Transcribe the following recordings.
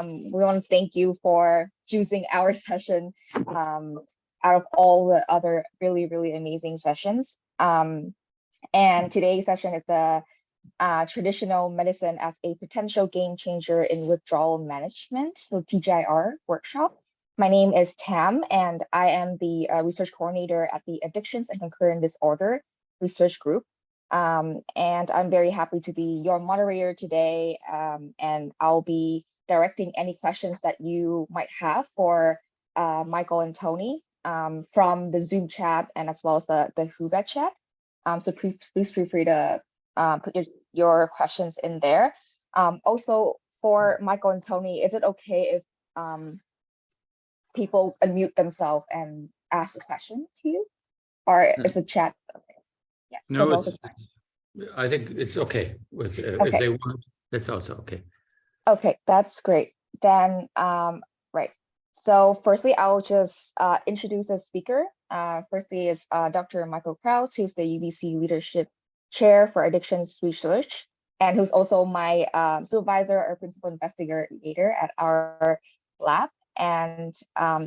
We want to thank you for choosing our session out of all the other really, really amazing sessions. And today's session is the Traditional Medicine as a Potential Game Changer in Withdrawal Management, so TGIR workshop. My name is Tam, and I am the research coordinator at the Addictions and Concurrent Disorder Research Group. And I'm very happy to be your moderator today, and I'll be directing any questions that you might have for Michael and Tony from the Zoom chat and as well as the Huga chat. So please feel free to put your questions in there. Also, for Michael and Tony, is it okay if people unmute themselves and ask a question to you? Or is the chat okay? Yeah, no, so I think it's okay. With, if they want, that's also okay. Okay, that's great. Then, right. So firstly, I'll just introduce the speaker. Firstly is Dr. Michael Krausz, who's the UBC Leadership Chair for Addictions Research, and who's also my supervisor or principal investigator at our lab. And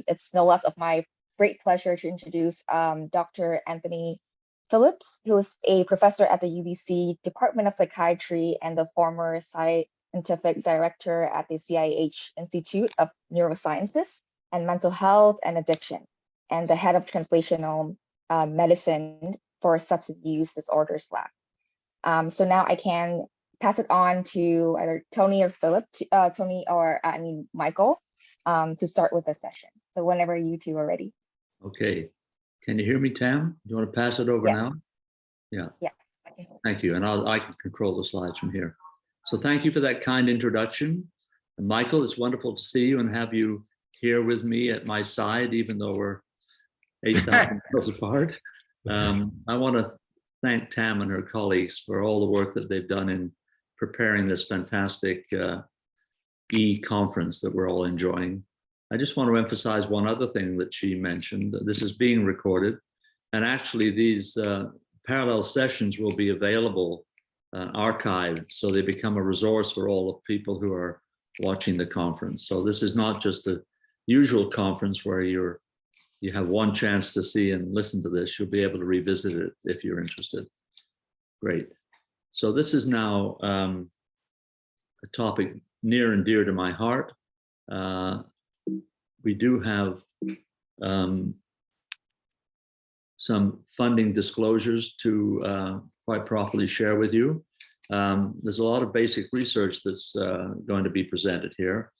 it's no less of my great pleasure to introduce Dr. Anthony Phillips, who is a professor at the UBC Department of Psychiatry and the former scientific director at the CIH Institute of Neurosciences and Mental Health and Addiction, and the head of Translational Medicine for Substance Use Disorders Lab. So now I can pass it on to either Tony or Philip, Michael, to start with the session. So whenever you two are ready. Okay. Can you hear me, Tam? Do you want to pass it over now? Yeah. Yes. Thank you. And I can control the slides from here. So thank you for that kind introduction. And Michael, it's wonderful to see you and have you here with me at my side, even though we're 8,000 miles apart. I want to thank Tam and her colleagues for all the work that they've done in preparing this fantastic e-conference that we're all enjoying. I just want to emphasize one other thing that she mentioned. This is being recorded, and actually these parallel sessions will be available archived, so they become a resource for all of people who are watching the conference. So this is not just a usual conference where you have one chance to see and listen to this. You'll be able to revisit it if you're interested. Great. So this is now a topic near and dear to my heart. We do have some funding disclosures to quite properly share with you. There's a lot of basic research that's going to be presented here,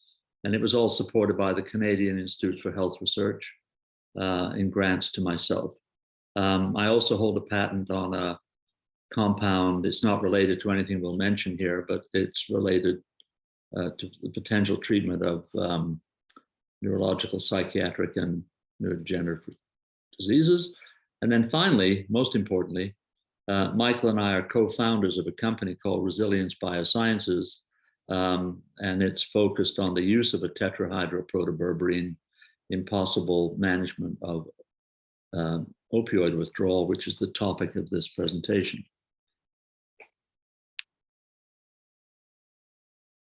and it was all supported by the Canadian Institute for Health Research in grants to myself. I also hold a patent on a compound. It's not related to anything we'll mention here, but it's related to the potential treatment of neurological, psychiatric, and neurodegenerative diseases. And then finally, most importantly, Michael and I are co-founders of a company called Resilience Biosciences, and it's focused on the use of a tetrahydroprotoberberine in possible management of opioid withdrawal, which is the topic of this presentation.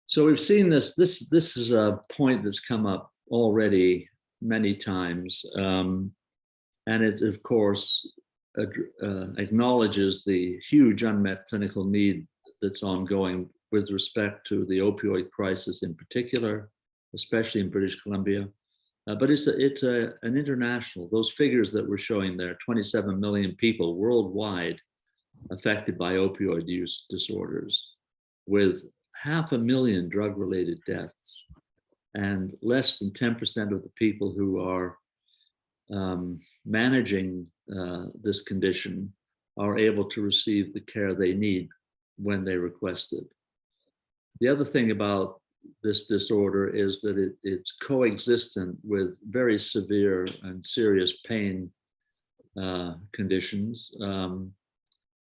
So we've seen this is a point that's come up already many times, and it of course acknowledges the huge unmet clinical need that's ongoing with respect to the opioid crisis in particular, especially in British Columbia. But it's an international, those figures that we're showing there, 27 million people worldwide affected by opioid use disorders, with 500,000 drug-related deaths, and less than 10% of the people who are managing this condition are able to receive the care they need when they request it. The other thing about this disorder is that it's coexistent with very severe and serious pain conditions.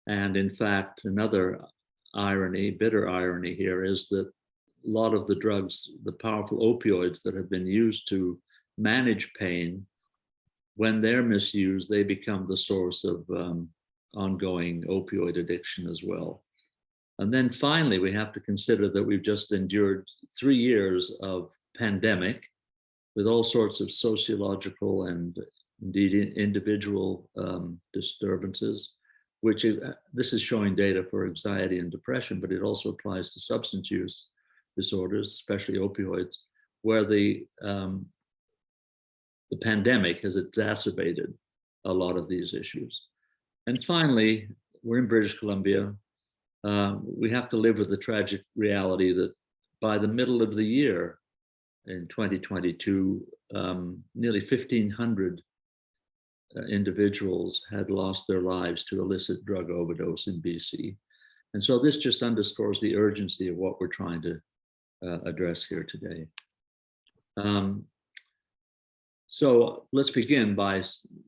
And in fact, another irony, bitter irony here, is that a lot of the drugs, the powerful opioids that have been used to manage pain, when they're misused, they become the source of ongoing opioid addiction as well. And then finally, we have to consider that we've just endured 3 years of pandemic with all sorts of sociological and indeed individual disturbances, which is, this is showing data for anxiety and depression, but it also applies to substance use disorders, especially opioids, where the pandemic has exacerbated a lot of these issues. And finally, we're in British Columbia. We have to live with the tragic reality that by the middle of the year in 2022, nearly 1,500 individuals had lost their lives to illicit drug overdose in BC. And so this just underscores the urgency of what we're trying to address here today. So let's begin by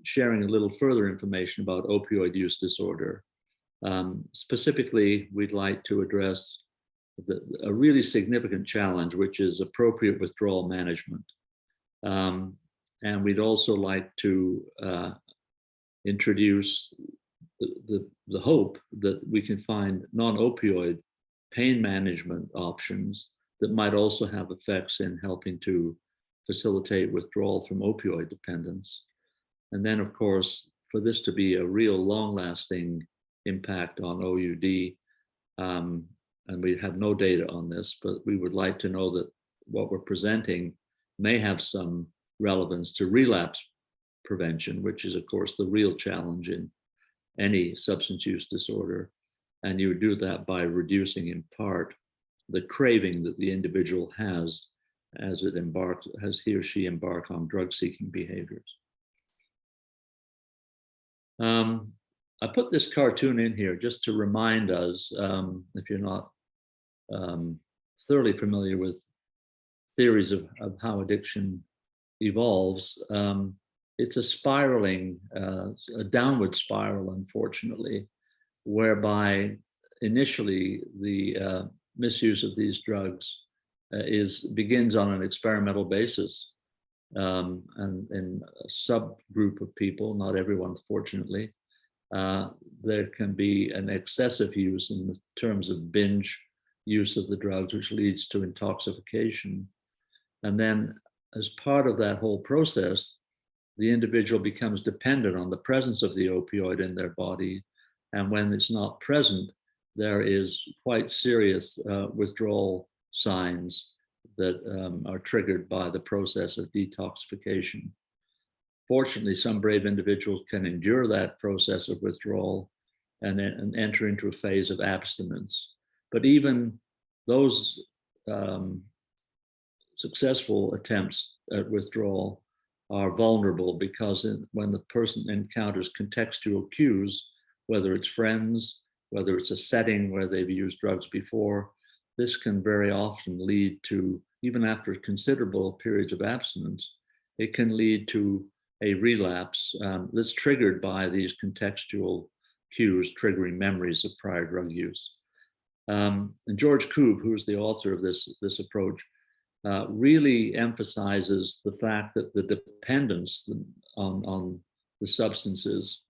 sharing a little further information about opioid use disorder. Specifically, we'd like to address a really significant challenge, which is appropriate withdrawal management. And we'd also like to introduce the hope that we can find non-opioid pain management options that might also have effects in helping to facilitate withdrawal from opioid dependence. And then, of course, for this to be a real long-lasting impact on OUD, and we have no data on this, but we would like to know that what we're presenting may have some relevance to relapse prevention, which is, of course, the real challenge in any substance use disorder. And you would do that by reducing, in part, the craving that the individual has as he or she embark on drug-seeking behaviors. I put this cartoon in here just to remind us, if you're not thoroughly familiar with theories of how addiction evolves, it's a spiraling, a downward spiral, unfortunately, whereby initially the misuse of these drugs begins on an experimental basis, and in a subgroup of people, not everyone, fortunately, there can be an excessive use in the terms of binge use of the drugs, which leads to intoxication. And then as part of that whole process, the individual becomes dependent on the presence of the opioid in their body. And when it's not present, there is quite serious withdrawal signs that are triggered by the process of detoxification. Fortunately, some brave individuals can endure that process of withdrawal and enter into a phase of abstinence. But even those successful attempts at withdrawal are vulnerable because when the person encounters contextual cues, whether it's friends, whether it's a setting where they've used drugs before, this can very often lead to, even after considerable periods of abstinence, it can lead to a relapse that's triggered by these contextual cues triggering memories of prior drug use. And George Koob, who is the author of this approach, really emphasizes the fact that the dependence on the substances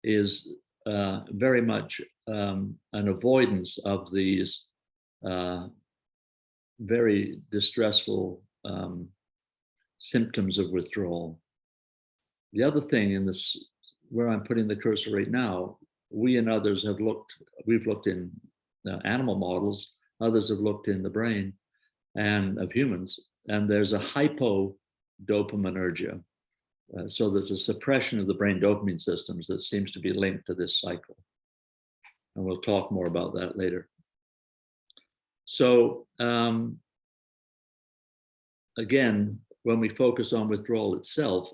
is very much an avoidance of these very distressful symptoms of withdrawal. The other thing in this, where I'm putting the cursor right now, we and others have we've looked in animal models, others have looked in the brain and of humans, and there's a hypodopaminergia. So there's a suppression of the brain dopamine systems that seems to be linked to this cycle. And we'll talk more about that later. So again, when we focus on withdrawal itself,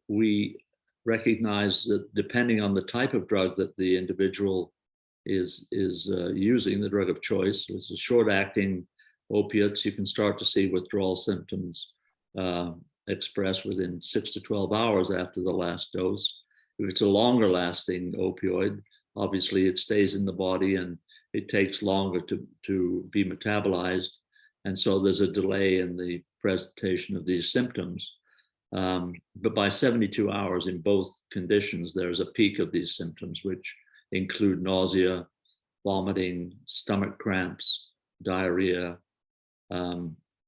we recognize that depending on the type of drug that the individual is using, the drug of choice, it's a short-acting opiates, you can start to see withdrawal symptoms expressed within 6 to 12 hours after the last dose. If it's a longer-lasting opioid, obviously it stays in the body and it takes longer to be metabolized. And so there's a delay in the presentation of these symptoms. But by 72 hours in both conditions, there's a peak of these symptoms, which include nausea, vomiting, stomach cramps, diarrhea,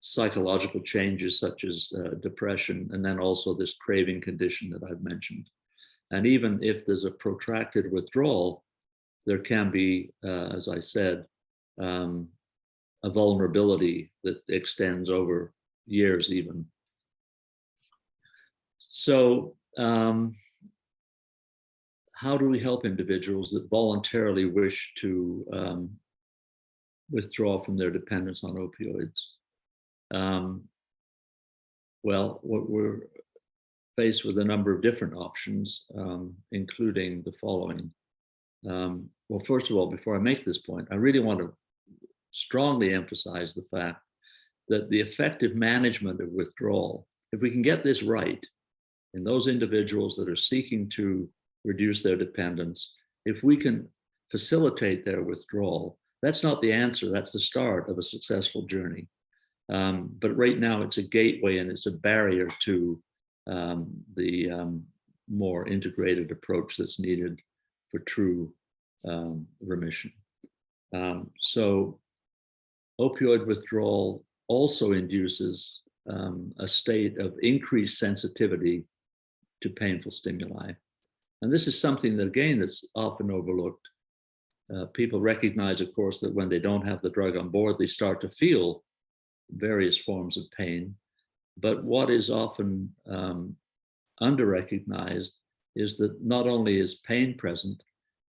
psychological changes such as depression, and then also this craving condition that I've mentioned. And even if there's a protracted withdrawal, there can be, as I said, a vulnerability that extends over years even. So how do we help individuals that voluntarily wish to withdraw from their dependence on opioids? Well, we're faced with a number of different options, including the following. Well, first of all, before I make this point, I really want to strongly emphasize the fact that the effective management of withdrawal, if we can get this right in those individuals that are seeking to reduce their dependence, if we can facilitate their withdrawal, that's not the answer, that's the start of a successful journey. But right now it's a gateway and it's a barrier to the more integrated approach that's needed for true remission. So opioid withdrawal also induces a state of increased sensitivity to painful stimuli. And this is something that, again, that's often overlooked. People recognize, of course, that when they don't have the drug on board, they start to feel various forms of pain. But what is often under-recognized is that not only is pain present,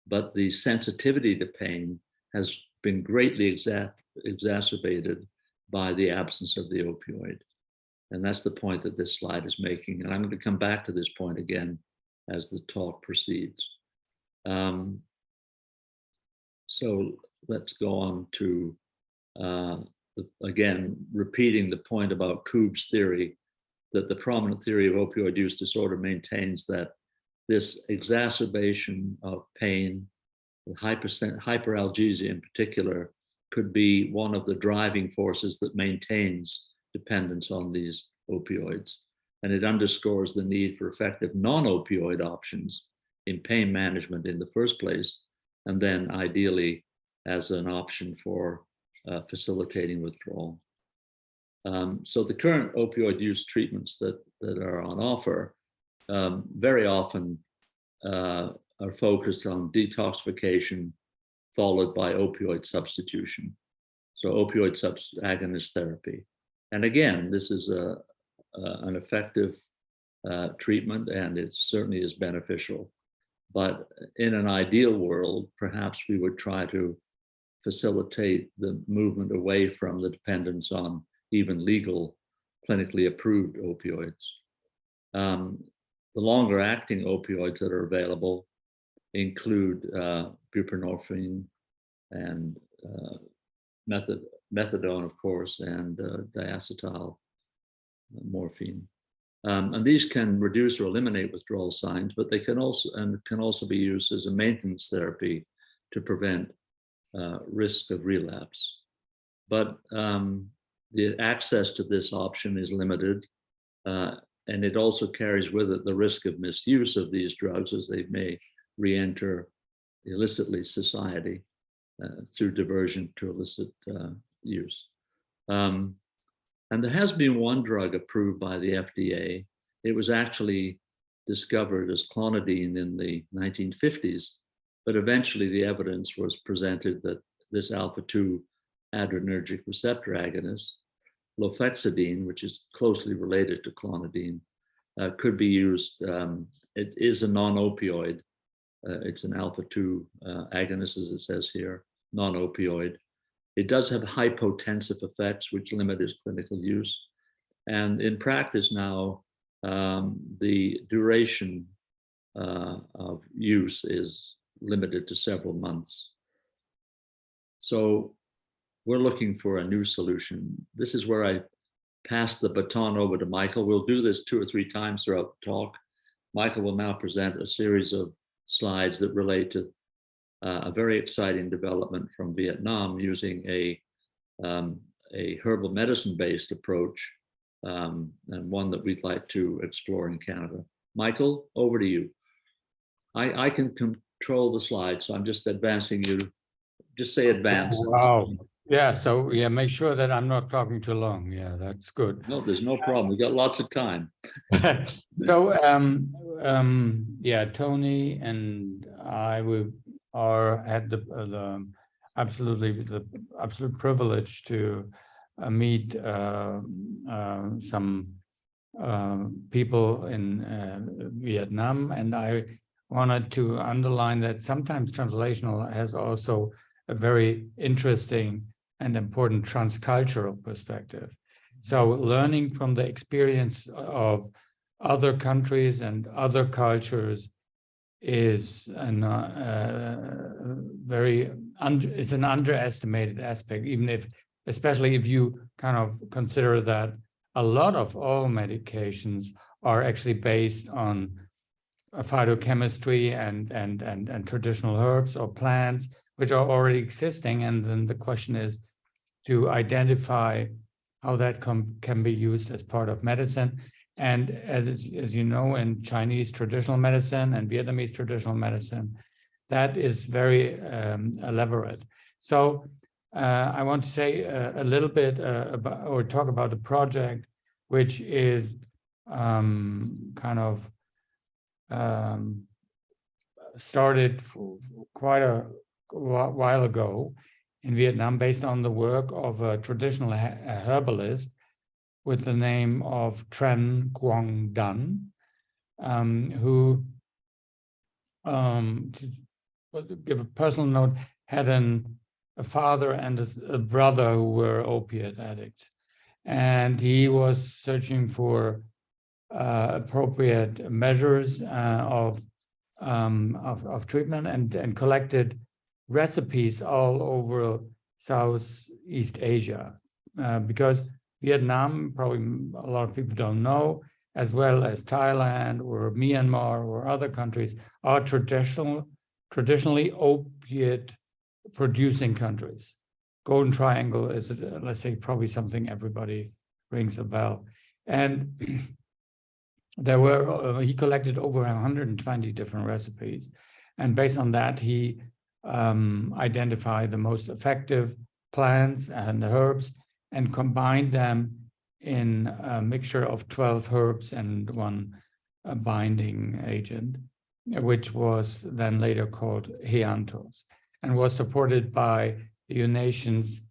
but the sensitivity to pain has been greatly exacerbated by the absence of the opioid. And that's the point that this slide is making. And I'm going to come back to this point again as the talk proceeds. So let's go on to, again, repeating the point about Koob's theory, that the prominent theory of opioid use disorder maintains that this exacerbation of pain, hyperalgesia in particular, could be one of the driving forces that maintains dependence on these opioids. And it underscores the need for effective non-opioid options in pain management in the first place, and then ideally as an option for facilitating withdrawal. So the current opioid use treatments that are on offer very often are focused on detoxification followed by opioid substitution. So opioid agonist therapy. And again, this is an effective treatment, and it certainly is beneficial. But in an ideal world, perhaps we would try to facilitate the movement away from the dependence on even legal, clinically approved opioids. The longer acting opioids that are available include buprenorphine and methadone, of course, and diacetyl morphine. And these can reduce or eliminate withdrawal signs, but they can also be used as a maintenance therapy to prevent risk of relapse. But the access to this option is limited, and it also carries with it the risk of misuse of these drugs as they may re-enter illicitly society through diversion to illicit use. And there has been one drug approved by the FDA. It was actually discovered as clonidine in the 1950s, but eventually the evidence was presented that this alpha-2 adrenergic receptor agonist, lofexidine, which is closely related to clonidine, could be used. It is a non-opioid. It's an alpha-2 agonist, as it says here, non-opioid. It does have hypotensive effects, which limit its clinical use. And in practice now, the duration of use is limited to several months. So we're looking for a new solution. This is where I pass the baton over to Michael. We'll do this 2 or 3 times throughout the talk. Michael will now present a series of slides that relate to a very exciting development from Vietnam using a herbal medicine-based approach, and one that we'd like to explore in Canada. Michael, over to you. I can control the slides, so I'm just advancing you Just say advance. Wow. Yeah, so yeah, make sure that I'm not talking too long. Yeah, that's good. No, there's no problem. We got lots of time. So yeah, Tony and I had the absolute privilege to meet some people in Vietnam, and I wanted to underline that sometimes translational has also a very interesting and important transcultural perspective. So learning from the experience of other countries and other cultures is an it's an underestimated aspect, especially if you kind of consider that a lot of all medications are actually based on phytochemistry and traditional herbs or plants which are already existing, and then the question is to identify how that can be used as part of medicine. And as you know, in Chinese traditional medicine and Vietnamese traditional medicine, that is very elaborate. So I want to say a little bit about, or talk about the project, which is kind of started quite a while ago in Vietnam, based on the work of a traditional herbalist with the name of Tran Quang Dun, who, to give a personal note, had a father and a brother who were opiate addicts. And he was searching for appropriate measures of treatment and collected recipes all over Southeast Asia, because Vietnam, probably a lot of people don't know, as well as Thailand or Myanmar or other countries, are traditionally opiate producing countries. Golden Triangle is, let's say, probably something everybody rings a bell. And there were, he collected over 120 different recipes. And based on that, he identified the most effective plants and herbs and combined them in a mixture of 12 herbs and one binding agent, which was then later called Piantos, and was supported by the United Nations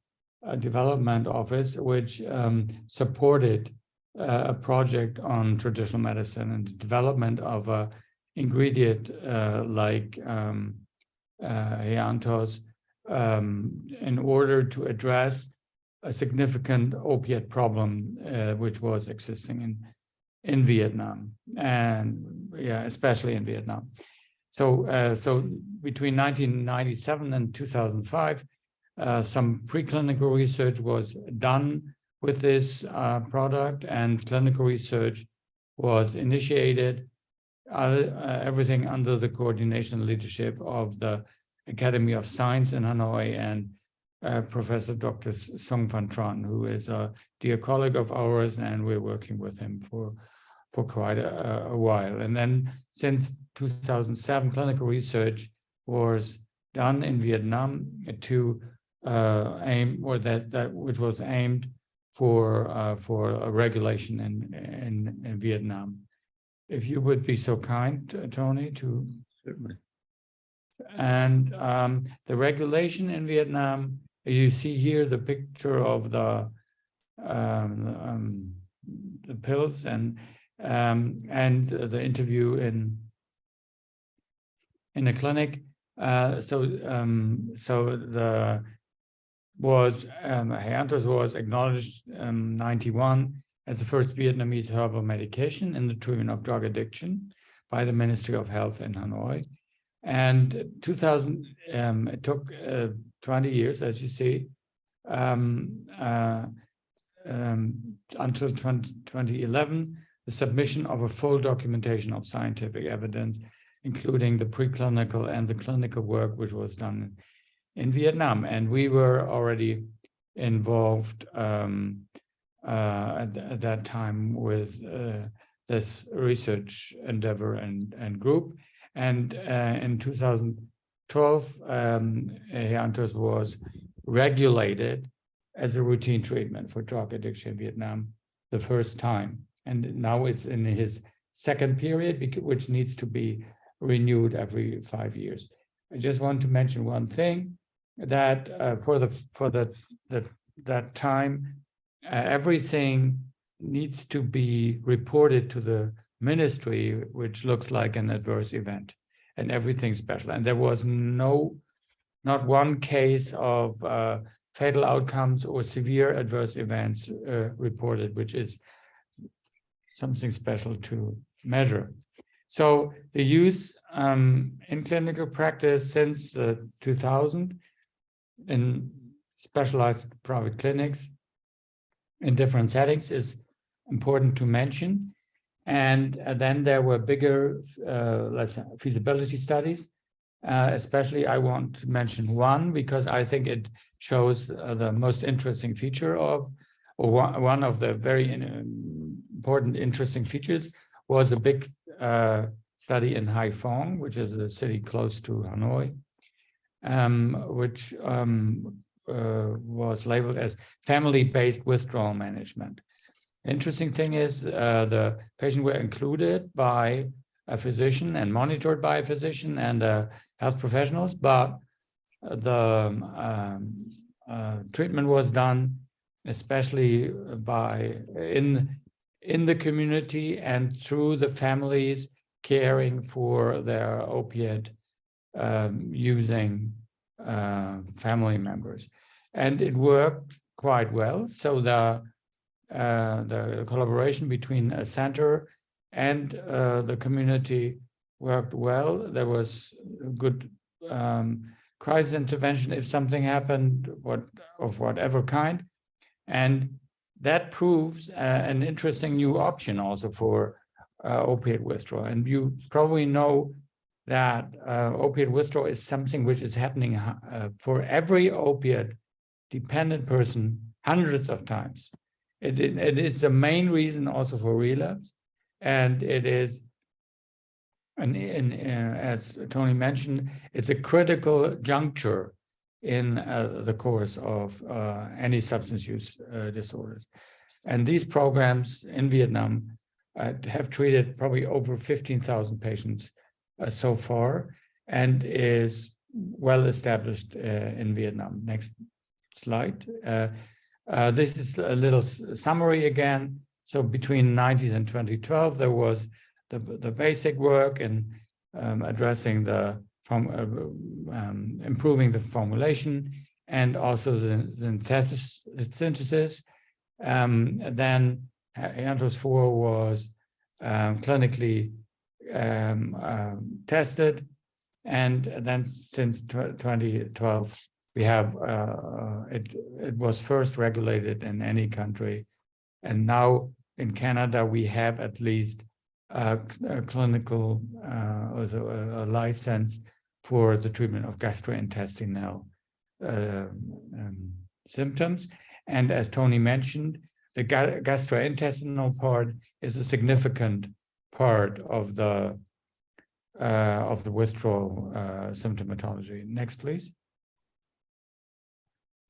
Development Office, which supported a project on traditional medicine and the development of an ingredient like Piantos in order to address a significant opiate problem which was existing in Vietnam, and yeah, especially in Vietnam. So, so between 1997 and 2005, some preclinical research was done with this product, and clinical research was initiated, everything under the coordination and leadership of the Academy of Science in Hanoi and Professor Dr. Song Van Tran, who is a dear colleague of ours, and we're working with him for quite a while. And then since 2007, clinical research was done in Vietnam to aim, or that which was aimed for a regulation in Vietnam. If you would be so kind, Tony, to Certainly. And the regulation in Vietnam, you see here the picture of the pills and the interview in a clinic. So the Piantos was acknowledged 91 as the first Vietnamese herbal medication in the treatment of drug addiction by the Ministry of Health in Hanoi. And 2000, it took 20 years, as you see, until 2011, the submission of a full documentation of scientific evidence, including the preclinical and the clinical work which was done in Vietnam. And we were already involved at that time with this research endeavor and group. And in 2000, Piantos was regulated as a routine treatment for drug addiction in Vietnam the first time. And now it's in his second period, which needs to be renewed every 5 years. I just want to mention one thing, that for that time, everything needs to be reported to the ministry, which looks like an adverse event, and everything special. And there was not one case of fatal outcomes or severe adverse events reported, which is something special to measure. So the use in clinical practice since 2000 in specialized private clinics in different settings is important to mention. And then there were bigger, let's say, feasibility studies. Especially, I want to mention one because I think it shows the most interesting feature of, or one of the very important, interesting features was a big study in Hai Phong, which is a city close to Hanoi, which was labeled as family-based withdrawal management. Interesting thing is the patients were included by a physician and monitored by a physician and health professionals, but the treatment was done especially by in the community and through the families caring for their opiate using family members, and it worked quite well. So the collaboration between a center and the community worked well. There was good crisis intervention if something happened, of whatever kind, and that proves an interesting new option also for opiate withdrawal. And you probably know that opiate withdrawal is something which is happening for every opiate dependent person hundreds of times. It is the main reason also for relapse, and it is, as Tony mentioned, it's a critical juncture in the course of any substance use disorders. And these programs in Vietnam have treated probably over 15,000 patients so far, and is well established in Vietnam. Next slide. This is a little summary again. So between 90s and 2012, there was the basic work in addressing the improving the formulation and also the synthesis. Then Piantos 4 was clinically tested, and then since 2012 we have it was first regulated in any country, and now in Canada we have at least a clinical a license for the treatment of gastrointestinal symptoms. And as Tony mentioned, the gastrointestinal part is a significant part of the withdrawal symptomatology. Next, please.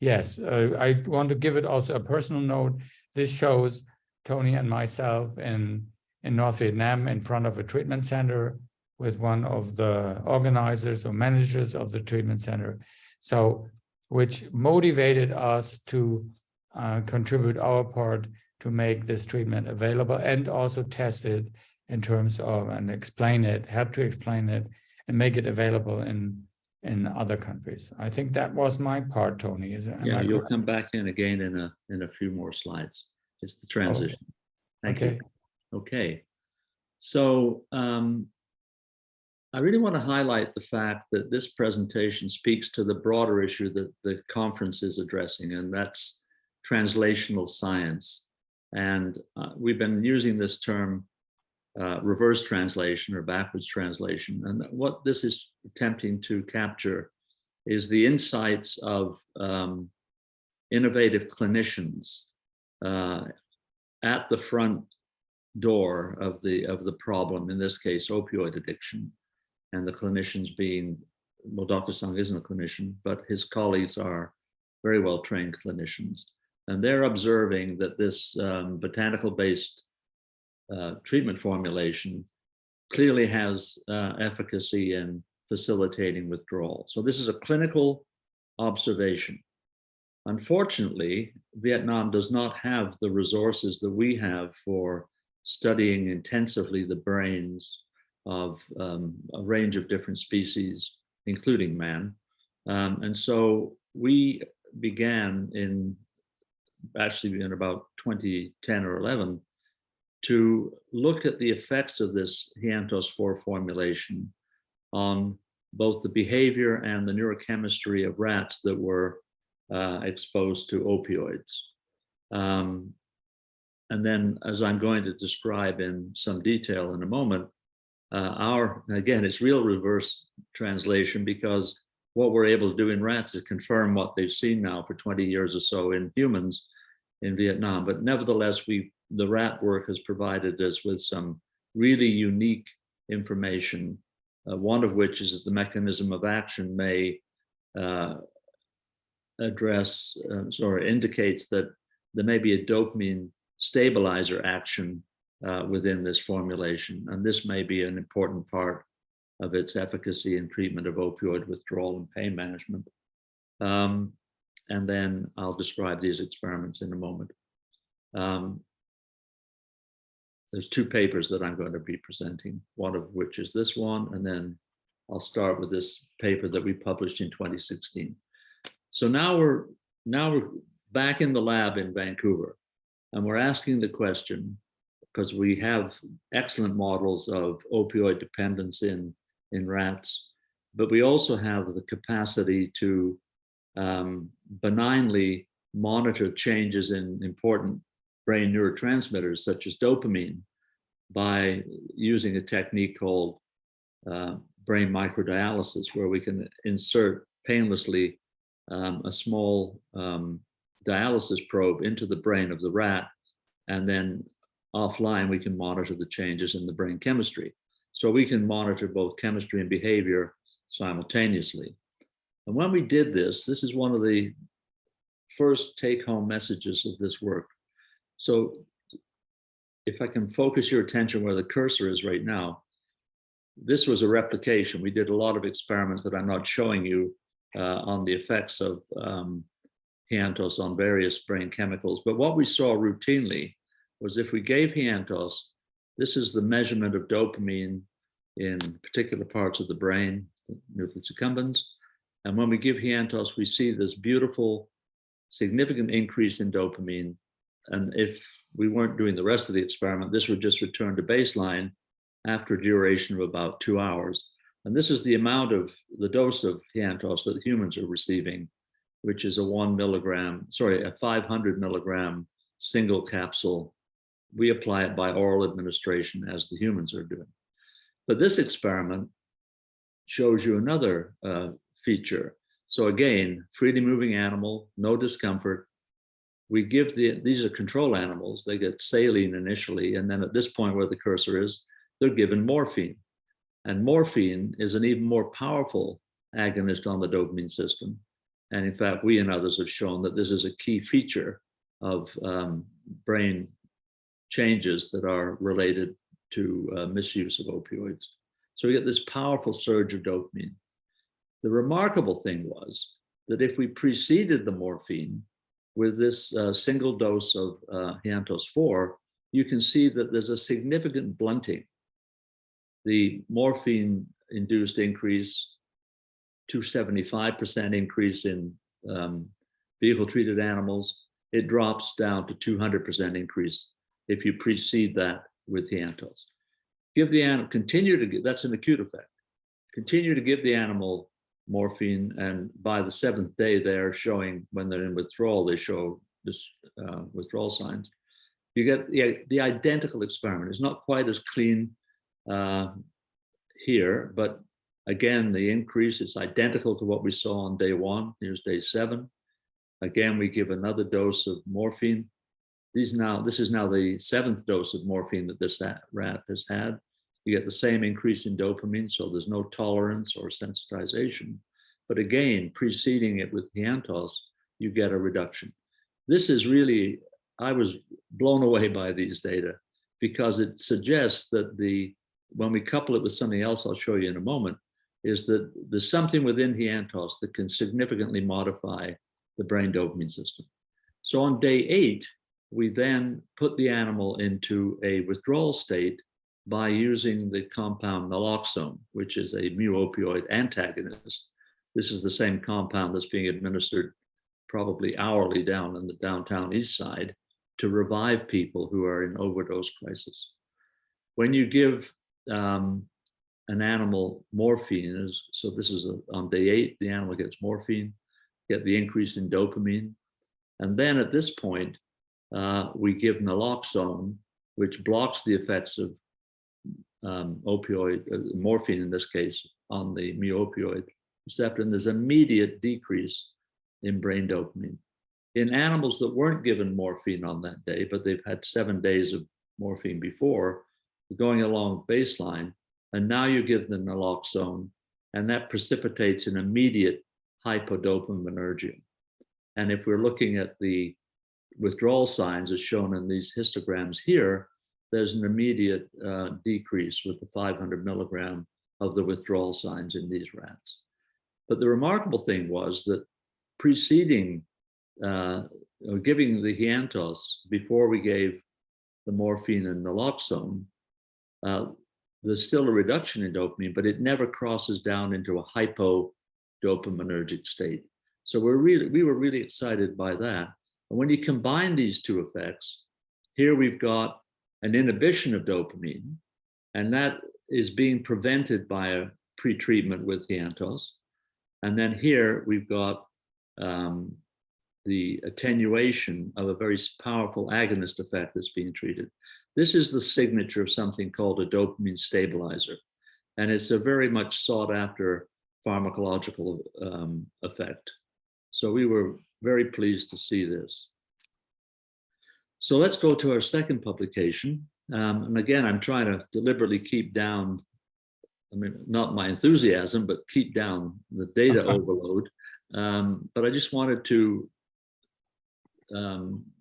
Yes, I want to give it also a personal note. This shows Tony and myself in North Vietnam in front of a treatment center with one of the organizers or managers of the treatment center. So, which motivated us to contribute our part to make this treatment available and also test it in terms of, and explain it, help to explain it and make it available in other countries. I think that was my part, Tony. Yeah, you'll come back in again in a few more slides. It's the transition. Oh, Thank okay. you. Okay. So I really want to highlight the fact that this presentation speaks to the broader issue that the conference is addressing, and that's translational science. And we've been using this term reverse translation or backwards translation. And what this is attempting to capture is the insights of innovative clinicians at the front door of the problem, in this case, opioid addiction, and the clinicians being well, Dr. Sung isn't a clinician, but his colleagues are very well-trained clinicians. And they're observing that this botanical-based treatment formulation clearly has efficacy in facilitating withdrawal. So this is a clinical observation. Unfortunately, Vietnam does not have the resources that we have for studying intensively the brains of a range of different species, including man. And so we began actually in about 2010 or 11 to look at the effects of this Piantos 4 formulation on both the behavior and the neurochemistry of rats that were exposed to opioids. And then, as I'm going to describe in some detail in a moment, again, it's real reverse translation, because what we're able to do in rats is confirm what they've seen now for 20 years or so in humans in Vietnam. But nevertheless, the rat work has provided us with some really unique information, one of which is that the mechanism of action may indicates that there may be a dopamine stabilizer action within this formulation. And this may be an important part of its efficacy in treatment of opioid withdrawal and pain management. And then I'll describe these experiments in a moment. There's two papers that I'm going to be presenting, one of which is this one, and then I'll start with this paper that we published in 2016. So now we're back in the lab in Vancouver, and we're asking the question, because we have excellent models of opioid dependence in rats, but we also have the capacity to benignly monitor changes in important brain neurotransmitters such as dopamine by using a technique called brain microdialysis, where we can insert painlessly a small dialysis probe into the brain of the rat, and then offline we can monitor the changes in the brain chemistry. So we can monitor both chemistry and behavior simultaneously. And when we did this is one of the first take-home messages of this work. So if I can focus your attention where the cursor is right now, this was a replication. We did a lot of experiments that I'm not showing you on the effects of Piantos on various brain chemicals. But what we saw routinely was if we gave Piantos, this is the measurement of dopamine in particular parts of the brain, nucleus accumbens. And when we give Piantos, we see this beautiful, significant increase in dopamine. And if we weren't doing the rest of the experiment, this would just return to baseline after a duration of about 2 hours. And this is the amount of the dose of Piantos that humans are receiving, which is a 500 milligram single capsule. We apply it by oral administration as the humans are doing. But this experiment shows you another feature. So again, freely moving animal, no discomfort. We give these are control animals. They get saline initially, and then at this point where the cursor is, they're given morphine. And morphine is an even more powerful agonist on the dopamine system. And in fact, we and others have shown that this is a key feature of brain changes that are related to misuse of opioids. So we get this powerful surge of dopamine. The remarkable thing was that if we preceded the morphine with this single dose of Piantos 4, you can see that there's a significant blunting. The morphine-induced increase, 275% increase in vehicle-treated animals, it drops down to 200% increase if you precede that with Piantos. Give the animal, that's an acute effect. Continue to give the animal morphine, and by the 7th day, they're showing, when they're in withdrawal, they show this withdrawal signs. You get the identical experiment. It's not quite as clean here, but again, the increase is identical to what we saw on day 1. Here's day 7. Again, we give another dose of morphine. This is now the 7th dose of morphine that this rat has had. You get the same increase in dopamine, so there's no tolerance or sensitization. But again, preceding it with Piantos, you get a reduction. This is really, I was blown away by these data because it suggests that when we couple it with something else I'll show you in a moment, is that there's something within Piantos that can significantly modify the brain dopamine system. So on day 8, we then put the animal into a withdrawal state by using the compound naloxone, which is a mu-opioid antagonist. This is the same compound that's being administered probably hourly down in the downtown east side to revive people who are in overdose crisis. When you give an animal morphine, so this is on day 8, the animal gets morphine, get the increase in dopamine. And then at this point, we give naloxone, which blocks the effects of morphine in this case, on the mu-opioid receptor, and there's immediate decrease in brain dopamine. In animals that weren't given morphine on that day, but they've had 7 days of morphine before, going along baseline, and now you give them naloxone, and that precipitates an immediate hypodopaminergia. And if we're looking at the withdrawal signs as shown in these histograms here, there's an immediate decrease with the 500 milligram of the withdrawal signs in these rats. But the remarkable thing was that preceding giving the Piantos before we gave the morphine and naloxone, there's still a reduction in dopamine, but it never crosses down into a hypodopaminergic state. So we were really excited by that. And when you combine these two effects, here we've got an inhibition of dopamine, and that is being prevented by a pretreatment with Piantos. And then here we've got the attenuation of a very powerful agonist effect that's being treated. This is the signature of something called a dopamine stabilizer. And it's a very much sought after pharmacological effect. So we were very pleased to see this. So let's go to our second publication. And again, I'm trying to deliberately keep down, I mean, not my enthusiasm, but keep down the data overload. But I just wanted to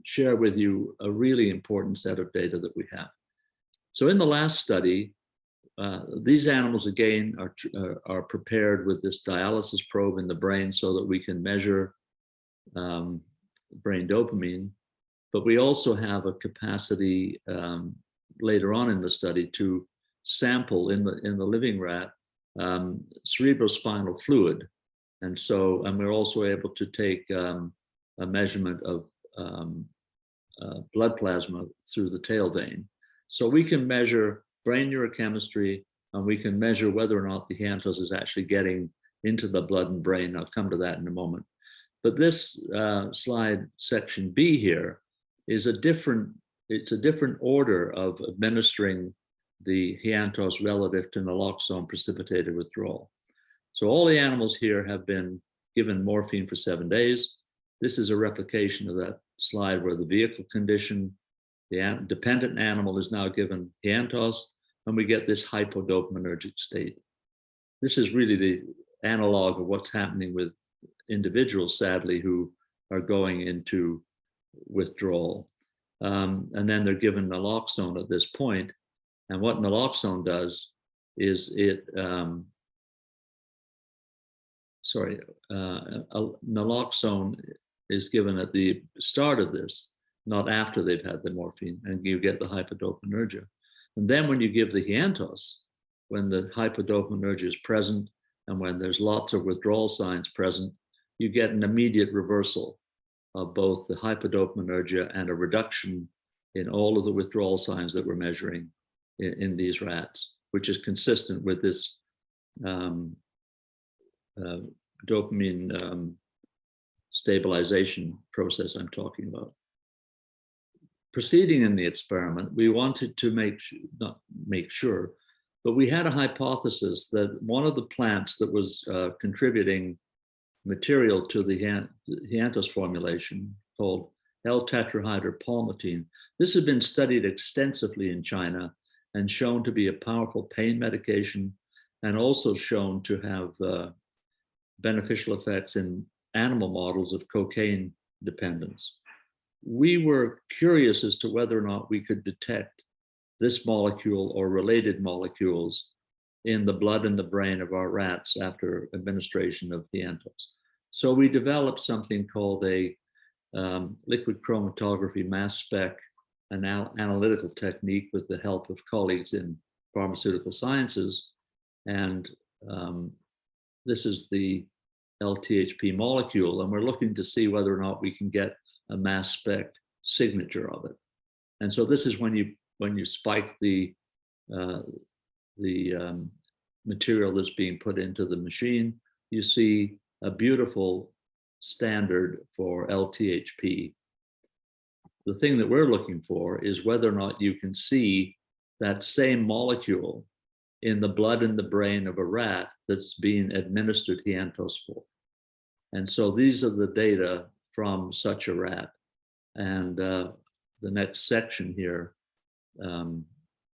share with you a really important set of data that we have. So in the last study, these animals again are prepared with this dialysis probe in the brain so that we can measure brain dopamine, but we also have a capacity later on in the study to sample in the living rat cerebrospinal fluid, and we're also able to take a measurement of blood plasma through the tail vein. So we can measure brain neurochemistry, and we can measure whether or not the Piantos is actually getting into the blood and brain. I'll come to that in a moment. But this slide, section B here, is a different order of administering the Piantos relative to naloxone precipitated withdrawal. So all the animals here have been given morphine for 7 days. This is a replication of that slide where the vehicle condition, the dependent animal is now given Piantos, and we get this hypodopaminergic state. This is really the analog of what's happening with individuals, sadly, who are going into withdrawal. And then they're given naloxone at this point. And what naloxone does is naloxone is given at the start of this, not after they've had the morphine, and you get the hypodopaminergia. And then when you give the Piantos, when the hypodopaminergia is present and when there's lots of withdrawal signs present, you get an immediate reversal of both the hypodopaminergia and a reduction in all of the withdrawal signs that we're measuring in these rats, which is consistent with this dopamine stabilization process I'm talking about. Proceeding in the experiment, we wanted to not make sure, but we had a hypothesis that one of the plants that was contributing material to the Piantos formulation, called L-tetrahydropalmitine, this has been studied extensively in China, and shown to be a powerful pain medication, and also shown to have beneficial effects in animal models of cocaine dependence. We were curious as to whether or not we could detect this molecule or related molecules in the blood and the brain of our rats after administration of Piantos. So we developed something called a liquid chromatography mass spec analytical technique with the help of colleagues in pharmaceutical sciences. And this is the LTHP molecule, and we're looking to see whether or not we can get a mass spec signature of it. And so this is when you spike the material that's being put into the machine, you see a beautiful standard for LTHP. The thing that we're looking for is whether or not you can see that same molecule in the blood and the brain of a rat that's being administered Piantos for. And so these are the data from such a rat. And the next section here,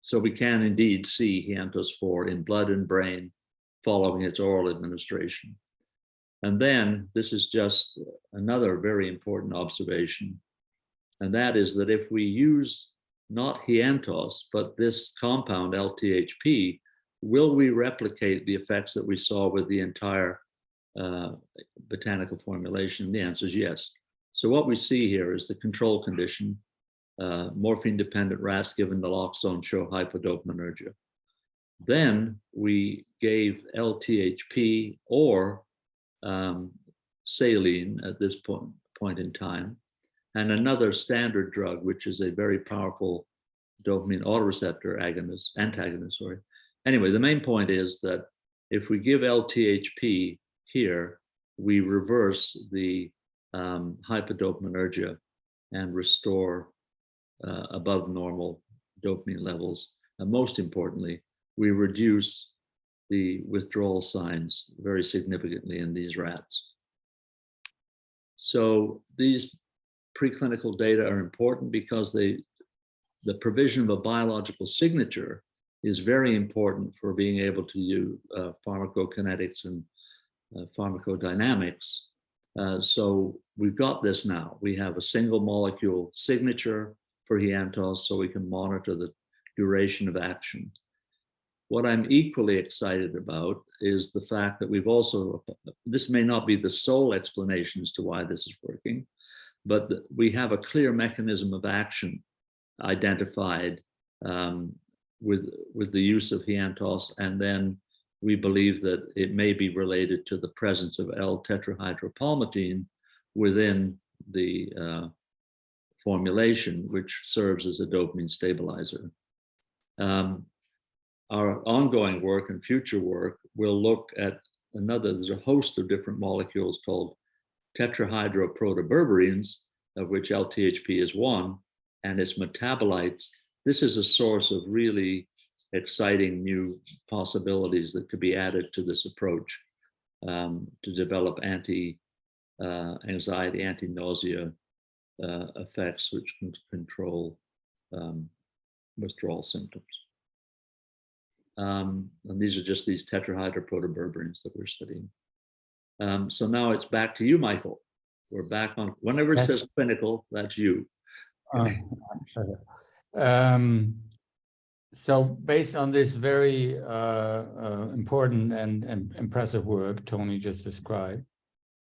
so we can indeed see Piantos 4 in blood and brain following its oral administration. And then this is just another very important observation, and that is that if we use not Piantos, but this compound LTHP, will we replicate the effects that we saw with the entire botanical formulation? The answer is yes. So what we see here is the control condition. Morphine-dependent rats given naloxone show hypodopaminergia. Then we gave LTHP or saline at this point in time, and another standard drug, which is a very powerful dopamine autoreceptor antagonist. Anyway, the main point is that if we give LTHP here, we reverse the hypodopaminergia and restore above normal dopamine levels. And most importantly, we reduce the withdrawal signs very significantly in these rats. So these preclinical data are important because the provision of a biological signature is very important for being able to use pharmacokinetics and pharmacodynamics. So we've got this now. We have a single molecule signature for Piantos, so we can monitor the duration of action. What I'm equally excited about is the fact that we've also, this may not be the sole explanation as to why this is working, but we have a clear mechanism of action identified with the use of Piantos, and then we believe that it may be related to the presence of L-tetrahydropalmitine within the formulation, which serves as a dopamine stabilizer. Our ongoing work and future work will look at there's a host of different molecules called tetrahydroprotoberberines, of which LTHP is one, and its metabolites. This is a source of really exciting new possibilities that could be added to this approach to develop anti-anxiety, anti-nausea effects which can control withdrawal symptoms. And these are just these tetrahydroprotoberberines that we're studying. So now it's back to you, Michael. We're back on, whenever it says clinical, that's you. So based on this very important and impressive work Tony just described,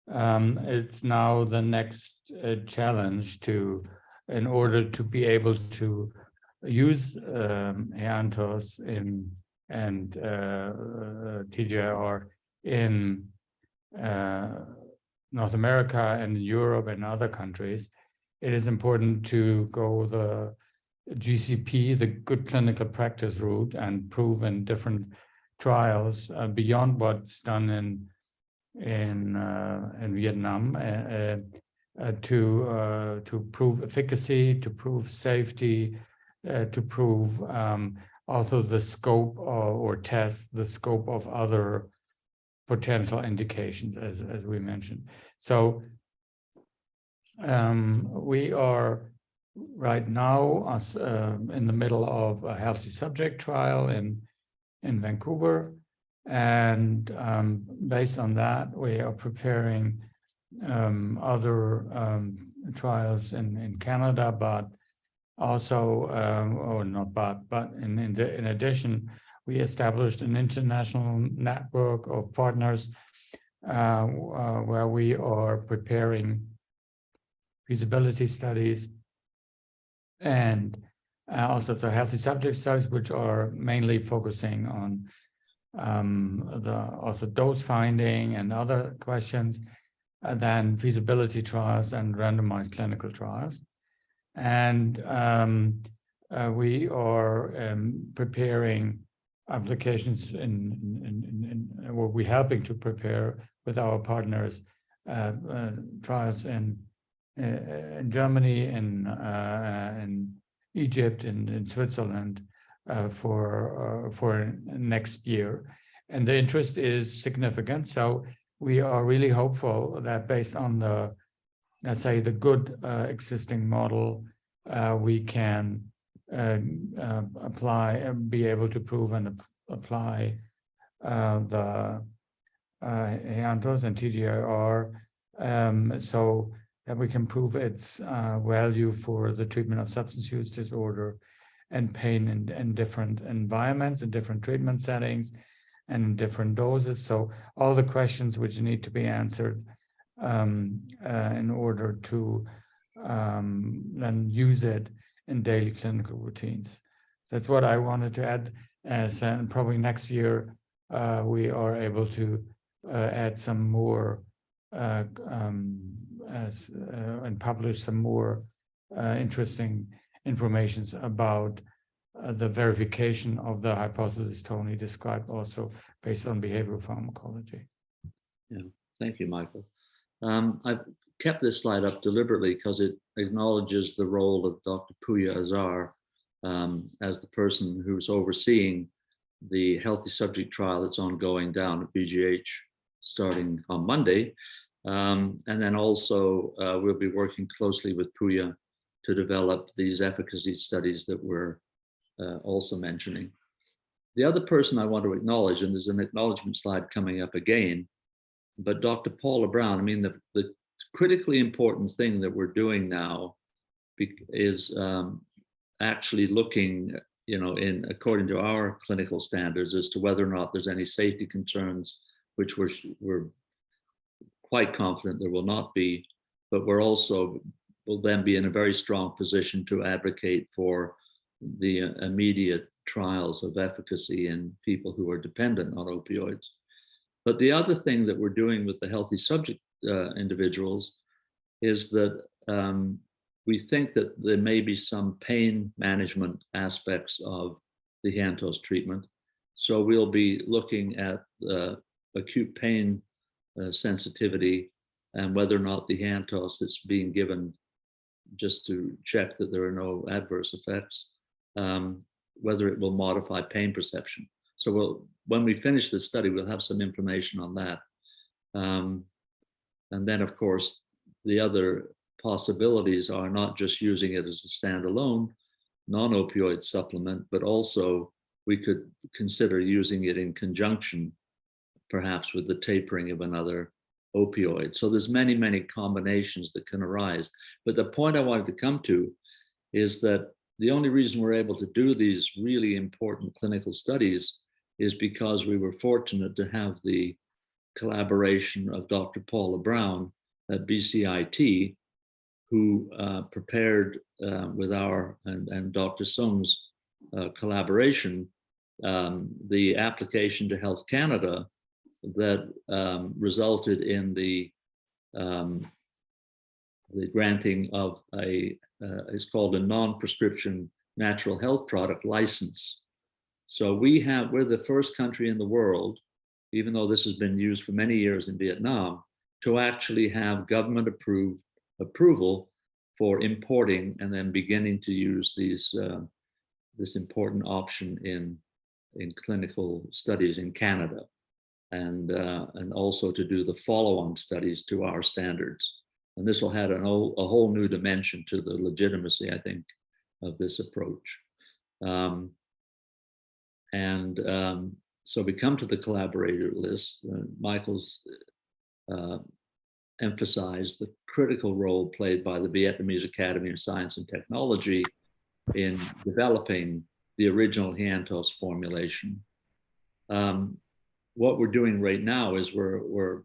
it's now the next challenge in order to be able to use Piantos and TGIR in North America and Europe and other countries. It is important to go the GCP, the good clinical practice route, and prove in different trials beyond what's done in Vietnam to prove efficacy, to prove safety, to prove also the scope or test the scope of other potential indications, as we mentioned. So we are right now us in the middle of a healthy subject trial in Vancouver. And based on that, we are preparing other trials in Canada, but also, or not but in addition, we established an international network of partners where we are preparing feasibility studies and also the healthy subject studies, which are mainly focusing on also dose finding and other questions, than feasibility trials and randomized clinical trials. And we are preparing applications or we're helping to prepare with our partners trials in Germany, in Egypt, in Switzerland for next year. And the interest is significant. So we are really hopeful that based on the, let's say, the good existing model, we can be able to prove and apply the Piantos and TGIR so that we can prove its value for the treatment of substance use disorder and pain in different environments, in different treatment settings, and in different doses. So all the questions which need to be answered in order to then use it in daily clinical routines. That's what I wanted to add. And probably next year we are able to add some more and publish some more interesting information about the verification of the hypothesis Tony described, also based on behavioral pharmacology. Yeah, thank you, Michael. I've kept this slide up deliberately because it acknowledges the role of Dr. Puya Azar as the person who's overseeing the healthy subject trial that's ongoing down at BGH starting on Monday. And then also we'll be working closely with Puya to develop these efficacy studies that we're also mentioning. The other person I want to acknowledge, and there's an acknowledgement slide coming up again, but Dr. Paula Brown, I mean, the critically important thing that we're doing now is actually looking, according to our clinical standards, as to whether or not there's any safety concerns, which we're quite confident there will not be, but will then be in a very strong position to advocate for the immediate trials of efficacy in people who are dependent on opioids. But the other thing that we're doing with the healthy subject individuals is that we think that there may be some pain management aspects of the Piantos treatment. So we'll be looking at acute pain sensitivity and whether or not the Piantos that's being given just to check that there are no adverse effects, whether it will modify pain perception. So when we finish this study, we'll have some information on that. And then, of course, the other possibilities are not just using it as a standalone non-opioid supplement, but also we could consider using it in conjunction, perhaps with the tapering of another opioid. So there's many, many combinations that can arise. But the point I wanted to come to is that the only reason we're able to do these really important clinical studies is because we were fortunate to have the collaboration of Dr. Paula Brown at BCIT, who prepared with our and Dr. Sung's collaboration, the application to Health Canada that resulted in the granting of it's called a non-prescription natural health product license. So we're the first country in the world, even though this has been used for many years in Vietnam, to actually have government approval for importing and then beginning to use this important option in clinical studies in Canada, and also to do the follow-on studies to our standards. And this will add a whole new dimension to the legitimacy, I think, of this approach. So we come to the collaborator list. Michael's emphasized the critical role played by the Vietnamese Academy of Science and Technology in developing the original Piantos formulation. What we're doing right now is we're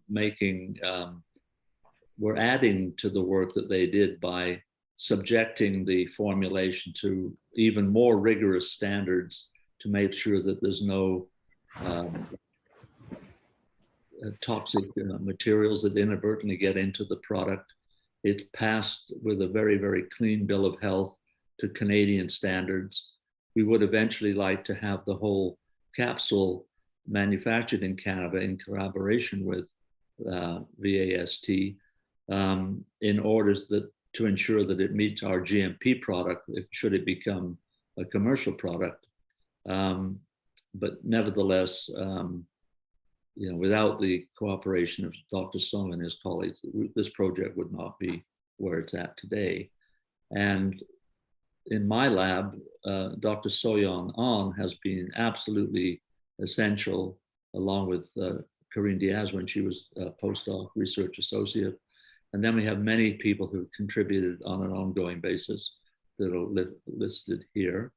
adding to the work that they did by subjecting the formulation to even more rigorous standards to make sure that there's no toxic materials that inadvertently get into the product. It's passed with a very, very clean bill of health to Canadian standards. We would eventually like to have the whole capsule manufactured in Canada in collaboration with VAST in order to ensure that it meets our GMP product should it become a commercial product. But nevertheless, without the cooperation of Dr. Song and his colleagues, this project would not be where it's at today. And in my lab, Dr. Soyeon Ahn has been absolutely essential, along with Corinne Diaz when she was a postdoc research associate. And then we have many people who contributed on an ongoing basis that are listed here.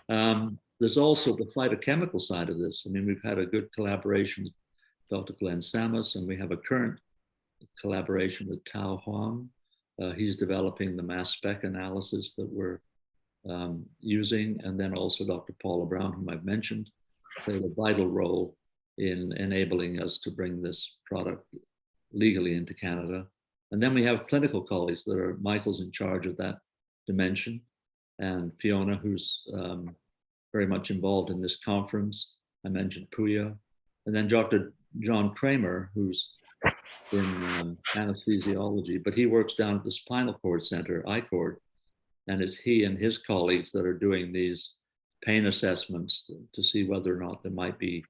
There's also the phytochemical side of this. I mean, we've had a good collaboration with Dr. Glenn Samus, and we have a current collaboration with Tao Huang. He's developing the mass spec analysis that we're using. And then also Dr. Paula Brown, whom I've mentioned, played a vital role in enabling us to bring this product legally into Canada. And then we have clinical colleagues that are, Michael's in charge of that dimension, and Fiona, who's very much involved in this conference. I mentioned Puya. And then Dr. John Kramer, who's in anesthesiology, but he works down at the Spinal Cord Center, ICORD, and it's he and his colleagues that are doing these pain assessments to see whether or not there might be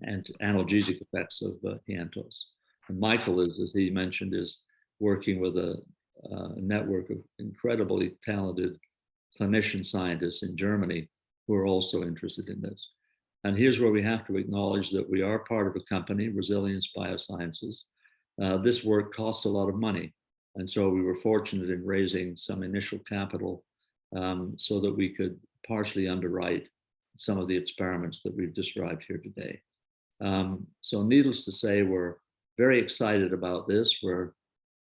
analgesic effects of Piantos. And Michael, as he mentioned, is working with a network of incredibly talented clinician scientists in Germany who are also interested in this. And here's where we have to acknowledge that we are part of a company, Resilience Biosciences. This work costs a lot of money. And so we were fortunate in raising some initial capital so that we could partially underwrite some of the experiments that we've described here today. So needless to say, we're very excited about this. We're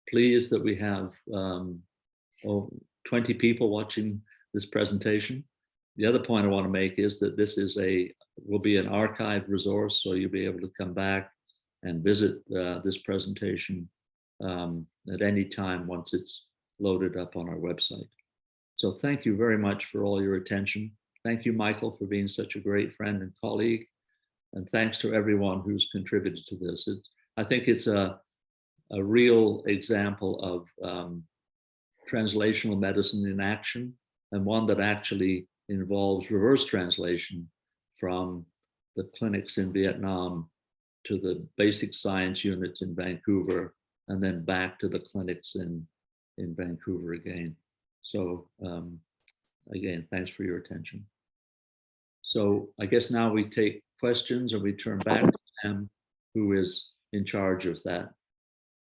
pleased that we have 20 people watching this presentation. The other point I want to make is that this is will be an archived resource, so you'll be able to come back and visit this presentation at any time once it's loaded up on our website. So thank you very much for all your attention. Thank you, Michael, for being such a great friend and colleague. And thanks to everyone who's contributed to this. I think it's a real example of translational medicine in action, and one that actually involves reverse translation from the clinics in Vietnam to the basic science units in Vancouver, and then back to the clinics in Vancouver again. So again, thanks for your attention. So I guess now we take questions, or we turn back to Sam, who is in charge of that